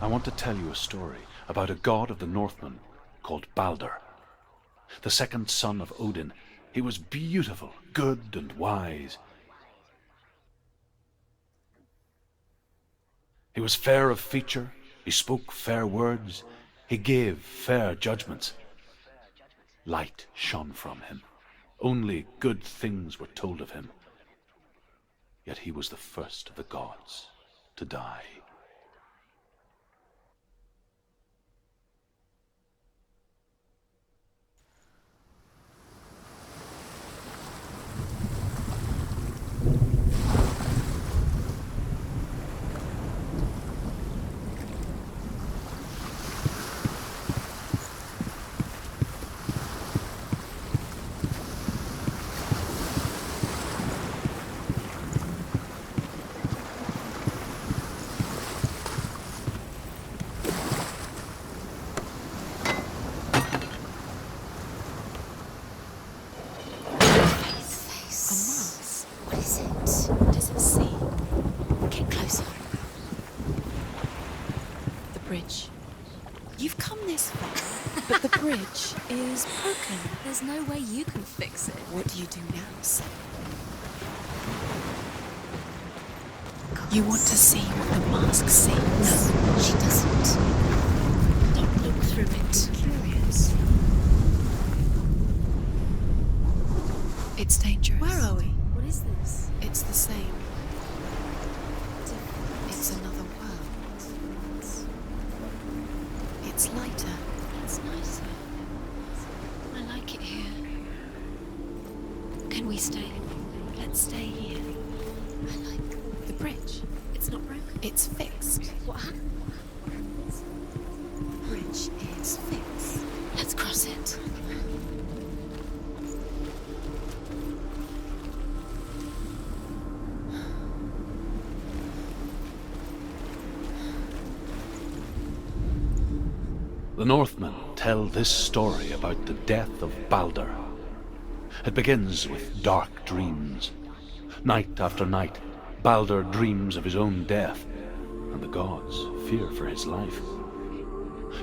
I want to tell you a story about a god of the Northmen called Balder. The second son of Odin, he was beautiful, good, and wise. He was fair of feature, he spoke fair words, he gave fair judgments. Light shone from him. Only good things were told of him. Yet he was the first of the gods to die. Is broken. There's no way you can fix it. What do you do now, Sam? You want to see what the mask sees? No, she doesn't. Don't look through it. I'm curious. It's dangerous. Where are we? What is this? It's the same. It's another world. It's lighter. It's nicer. I like it here. Can we stay? Let's stay here. I like the bridge. It's not broken. It's fixed. What happened? The bridge is fixed. Let's cross it. The Northmen tell this story about the death of Balder. It begins with dark dreams. Night after night, Balder dreams of his own death, and the gods fear for his life.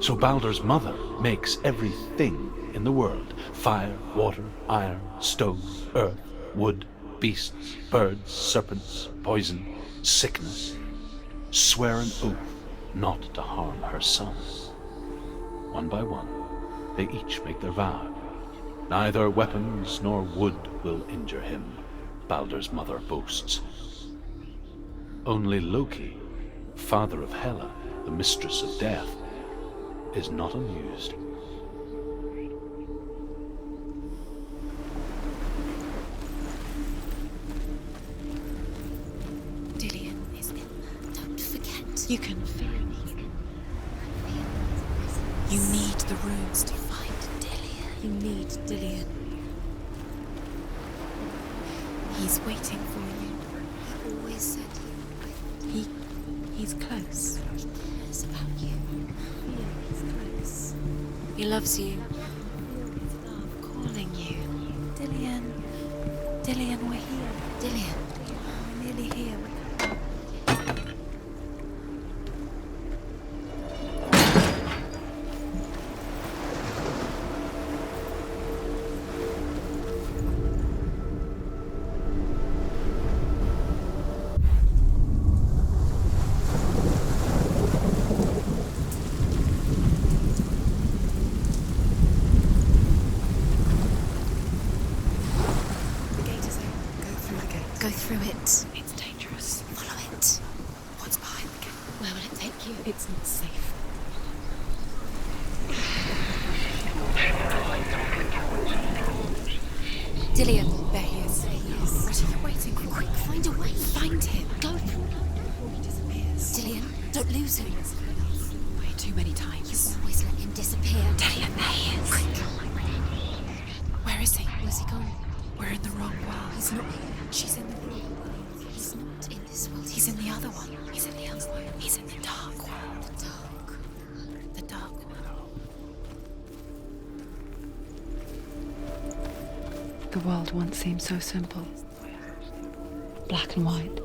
So Balder's mother makes everything in the world: fire, water, iron, stone, earth, wood, beasts, birds, serpents, poison, sickness, swear an oath not to harm her son. One by one, they each make their vow. Neither weapons nor wood will injure him, Balder's mother boasts. Only Loki, father of Hela, the mistress of death, is not amused. Dillion is in there. Don't forget. You can feel it. You need the runes to find Dillion. You need Dillion. He's waiting for you. He always said He's close. he cares about you. Yeah, he's close. He loves you. Feel his love calling you. Dillion. Dillion, we're here. Dillion. We're nearly here. Go through it. It's dangerous. Follow it. What's behind the gate? Where will it take you? It's not safe. Dillion. There he is. What are you waiting for? Quick, find a way. Find him. Go. Before he disappears. Dillion, don't lose him. Way too many times. You always let him disappear. Dillion, there he is. Quick. Where is he? Where's he gone? We're in the wrong world. He's not here. She's in the wrong world. He's not in this world. He's in the other one. He's in the other one. He's in the dark world. The dark. The dark world. The world once seemed so simple. Black and white.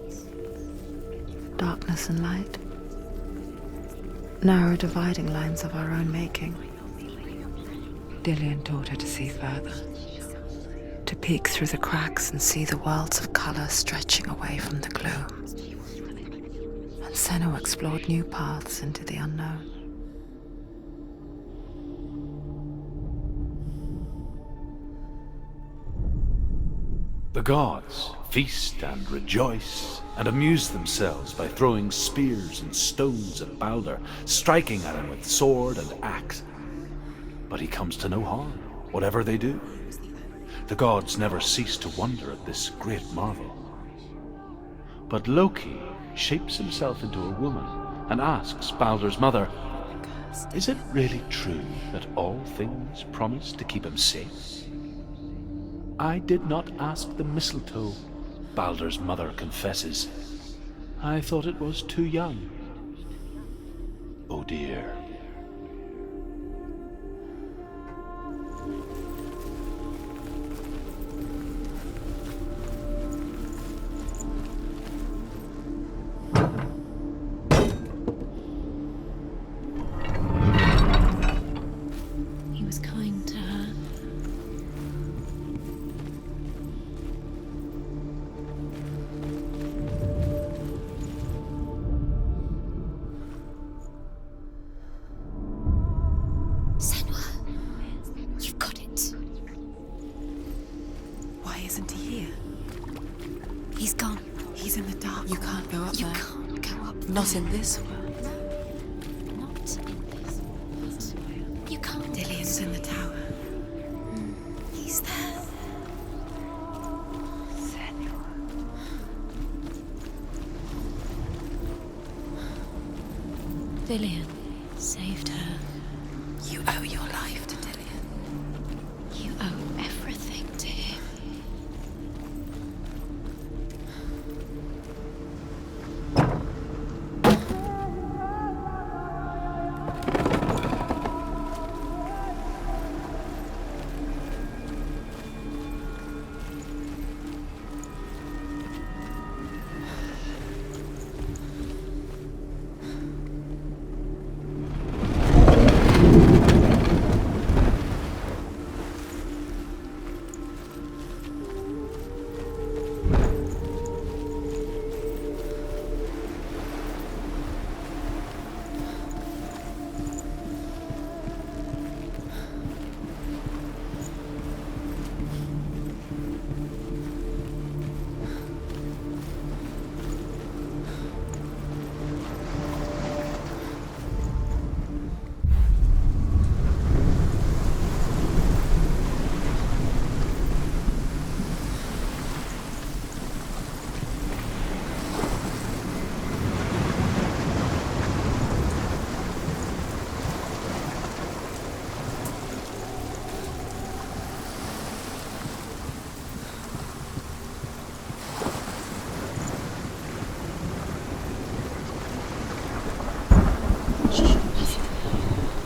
Darkness and light. narrow dividing lines of our own making. Dillian taught her to see further, to peek through the cracks and see the worlds of color stretching away from the gloom. And Senua explored new paths into the unknown. The gods feast and rejoice and amuse themselves by throwing spears and stones at Balder, striking at him with sword and axe. But he comes to no harm, whatever they do. The gods never cease to wonder at this great marvel. But Loki shapes himself into a woman and asks Balder's mother, "Is it really true that all things promise to keep him safe?" "I did not ask the mistletoe," Balder's mother confesses. "I thought it was too young." Oh dear. He was kind to her. Senua, you've got it. Why isn't he here? He's gone. He's in the dark. You can't go up You there. can't go up Not there. in this world. Not in this world. You can't. Dillian's in the tower. He's there. Dillian saved her. You owe your life to Dillian. You owe everything to him.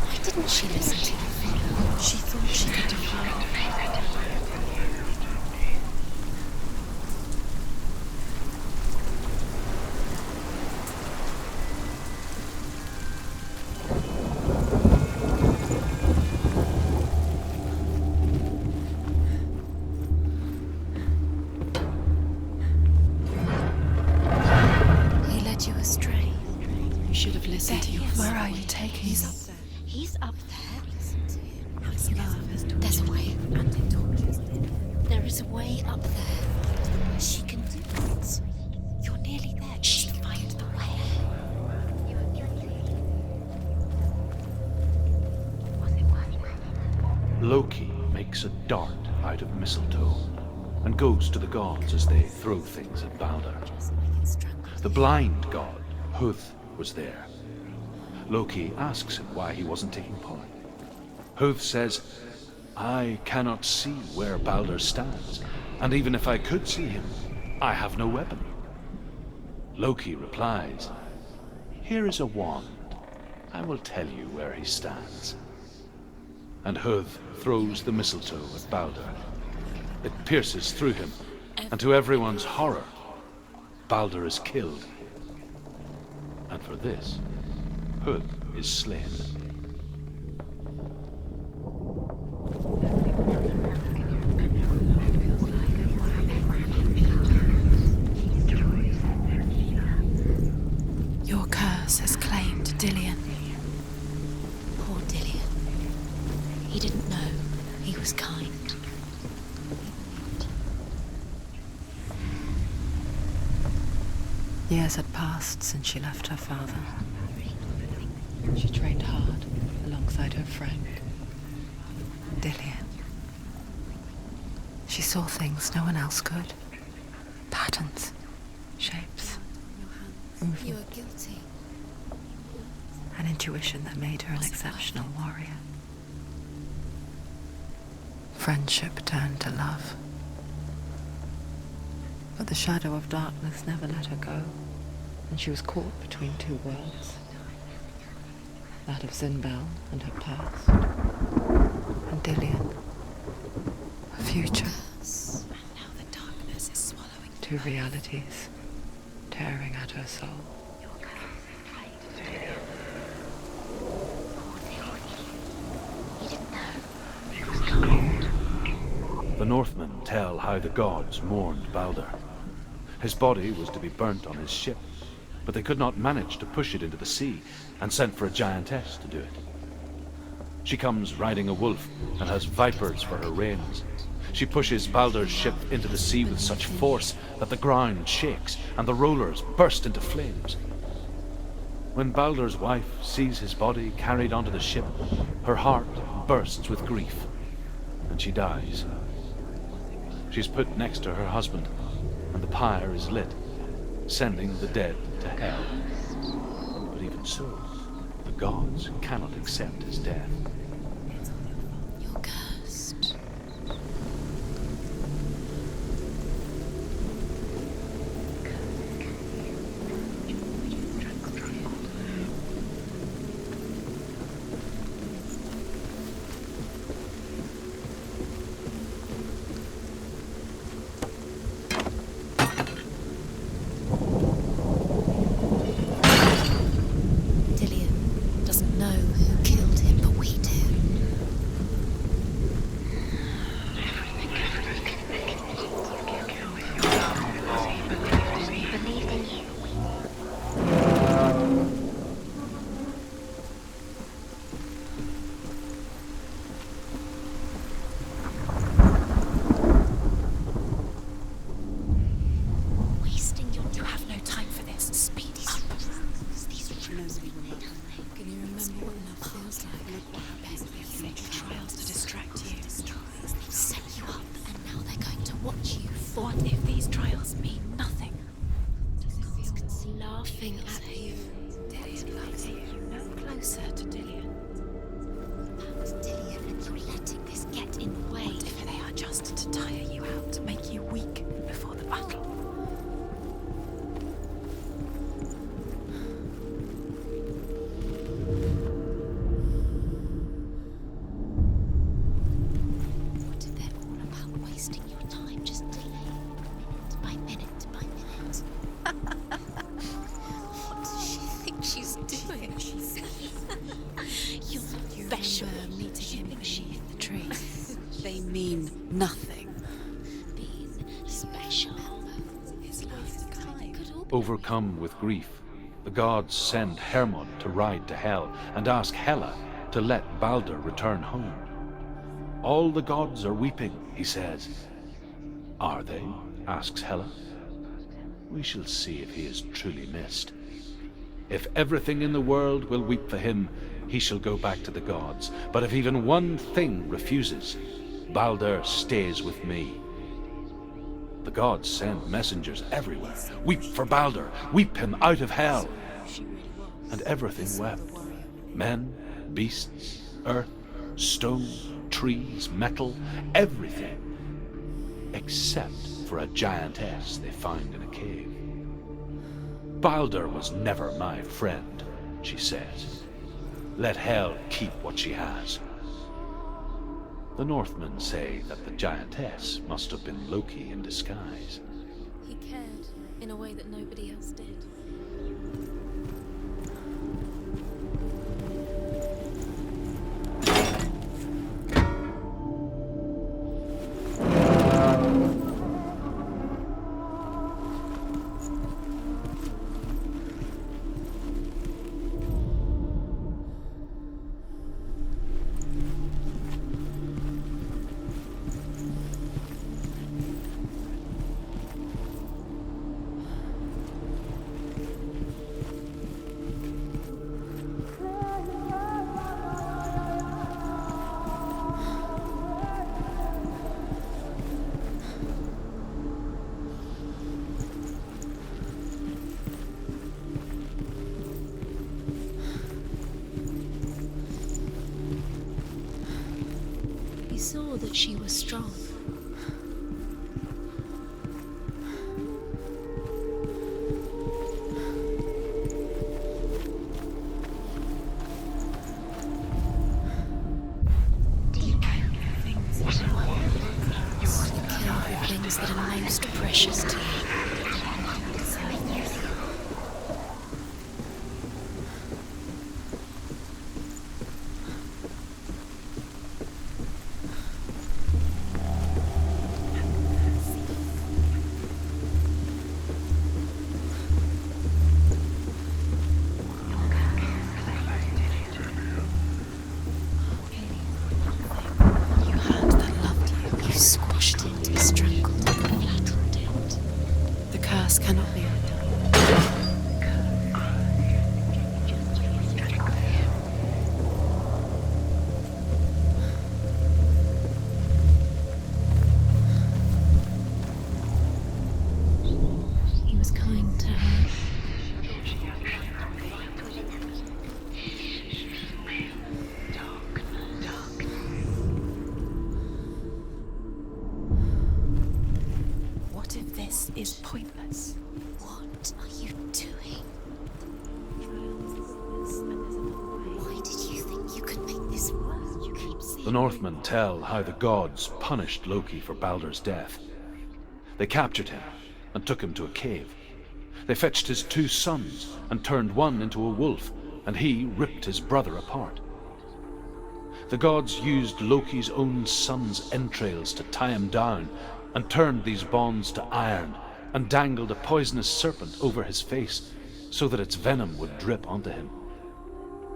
Why didn't she listen to you? She thought she could defy it. He led you astray. You should have listened to your There he is. Where are you taking He's us? up there. He's up there. Listen to him. His love has tortured There's a way. you, and it tortures me. There is a way up there. She can do it. You're nearly there. Just find the way. Loki makes a dart out of mistletoe and goes to the gods as they throw things at Balder. Just make it stronger. The blind god, Huth, was there. Loki asks him why he wasn't taking part. Huth says, "I cannot see where Balder stands, and even if I could see him, I have no weapon." Loki replies, "Here is a wand. I will tell you where he stands." And Huth throws the mistletoe at Balder. It pierces through him, and to everyone's horror, Balder is killed. And for this, Hood is slain. Your curse has claimed Dillian. Poor Dillian. He didn't know. He was kind. Years had passed since she left her father. She trained hard alongside her friend, Dillian. She saw things no one else could. Patterns, shapes, You movement, are guilty. an intuition that made her an exceptional warrior. Friendship turned to love. But the shadow of darkness never let her go, and she was caught between two worlds. That of Zinbel and her past, and Dillian, her future. And now the darkness is swallowing. Two realities tearing at her soul. The Northmen tell how the gods mourned Balder. His body was to be burnt on his ship, but they could not manage to push it into the sea, and sent for a giantess to do it. She comes riding a wolf and has vipers for her reins. She pushes Balder's ship into the sea with such force that the ground shakes and the rollers burst into flames. When Balder's wife sees his body carried onto the ship, her heart bursts with grief, and she dies. She's put next to her husband, and the pyre is lit, sending the dead to hell. But even so, the gods cannot accept his death. You're cursed. Dillian doesn't know who killed him, but we do. Wasting your time. You have no time for this. Speed up. These trials. Can you remember what love feels like? Look what happened. Major trials to distract you. They've set you up, and now they're going to watch you fall. What if these trials mean nothing? Laughing at you. Dillian loves you. No closer to Dillian. That's Dillian, and you're letting this get in the way. What if they are just to tire you out, to make you weak before the battle? What if they're all about wasting your time, just delaying minute by minute by minute? What does she think she's doing? You're special. Remember meeting him beneath the tree. They mean nothing. Being special. His last kind. Overcome with grief, the gods send Hermod to ride to Hell and ask Hela to let Balder return home. All the gods are weeping, he says. Are they? Asks Hela. We shall see if he is truly missed. If everything in the world will weep for him, he shall go back to the gods. But if even one thing refuses, Balder stays with me. The gods send messengers everywhere. Weep for Balder, weep him out of hell. And everything wept. Men, beasts, earth, stone, trees, metal, everything. Except for a giantess they find in a cave. Balder was never my friend, she says. Let Hel keep what she has. The Northmen say that the giantess must have been Loki in disguise. He cared in a way that nobody else did. saw that she was strong. Things that are most precious to you. You had that loved you. You squashed it, you strangled it, flattened it. The curse cannot be undone. He was kind to her. What if this is pointless? What are you doing? Why did you think you could make this work? You keep saying The Northmen tell how the gods punished Loki for Baldur's death. They captured him and took him to a cave. They fetched his 2 sons and turned one into a wolf, and he ripped his brother apart. The gods used Loki's own son's entrails to tie him down and turned these bonds to iron and dangled a poisonous serpent over his face so that its venom would drip onto him.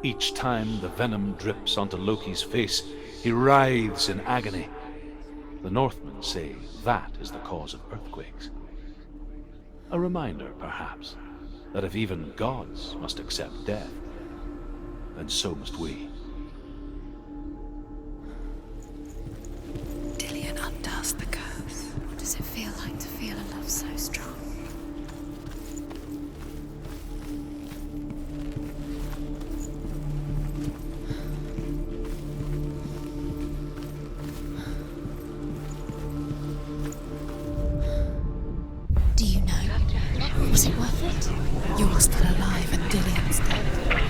Each time the venom drips onto Loki's face, he writhes in agony. The Northmen say that is the cause of earthquakes. A reminder, perhaps, that if even gods must accept death, then so must we. Dillian undoes the curse. What does it feel like to feel a love so strong? Do you know? Was it worth it? You're still alive and Dillian's dead.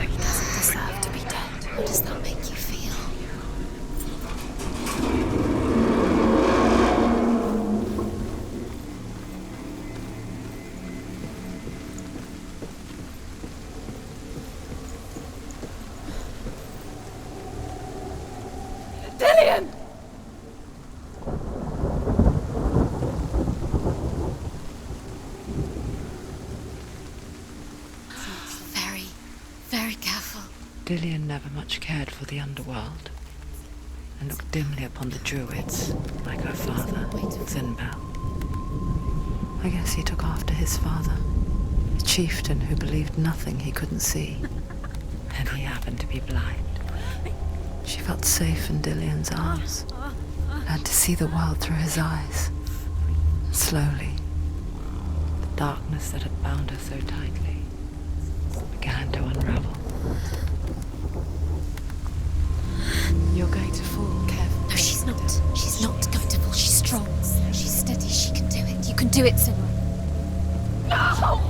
He doesn't deserve to be dead. What does that make you feel? Dillian! Very, very careful. Dillian never much cared for the underworld and looked dimly upon the druids, like her father, Zinbel. I guess he took after his father, a chieftain who believed nothing he couldn't see, and he happened to be blind. She felt safe in Dillian's arms, learned to see the world through his eyes. And slowly, the darkness that had bound her so tightly began to unravel. You're going to fall, Kev. No, she's not. She's not going to fall. She's strong. She's steady. She can do it. You can do it, Senua's. No!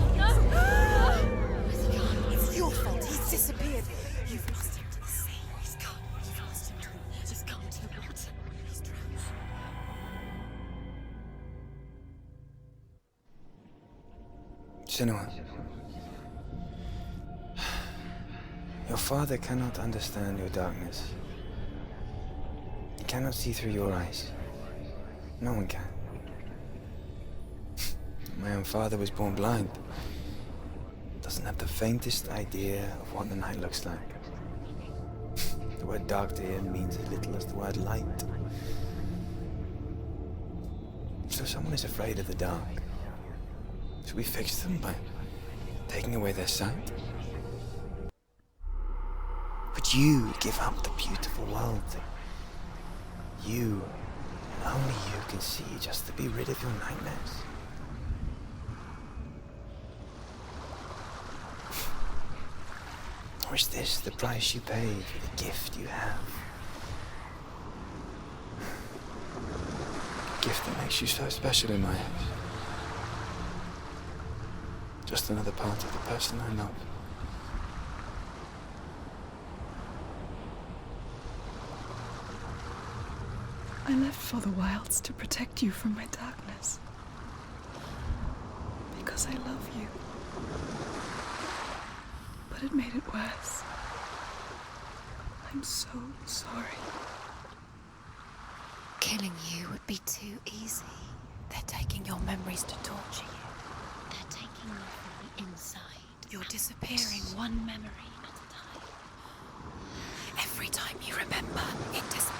It's your fault. He's disappeared. You've lost him to the sea. He's gone. You've lost him to him. He's gone to the water. He's drowned. Senua, your father cannot understand your darkness. He cannot see through your eyes. No one can. My own father was born blind. Doesn't have the faintest idea of what the night looks like. The word dark to him means as little as the word light. So someone is afraid of the dark. Should we fix them by taking away their sight? Would you give up the beautiful world that you, and only you, can see just to be rid of your nightmares? Or is this the price you pay for the gift you have? gift that makes you so special in my eyes. Just another part of the person I love. I left for the wilds to protect you from my darkness. Because I love you. But it made it worse. I'm so sorry. Killing you would be too easy. They're taking your memories to torture you. They're taking you from the inside. You're disappearing one memory at a time. Every time you remember, it disappears.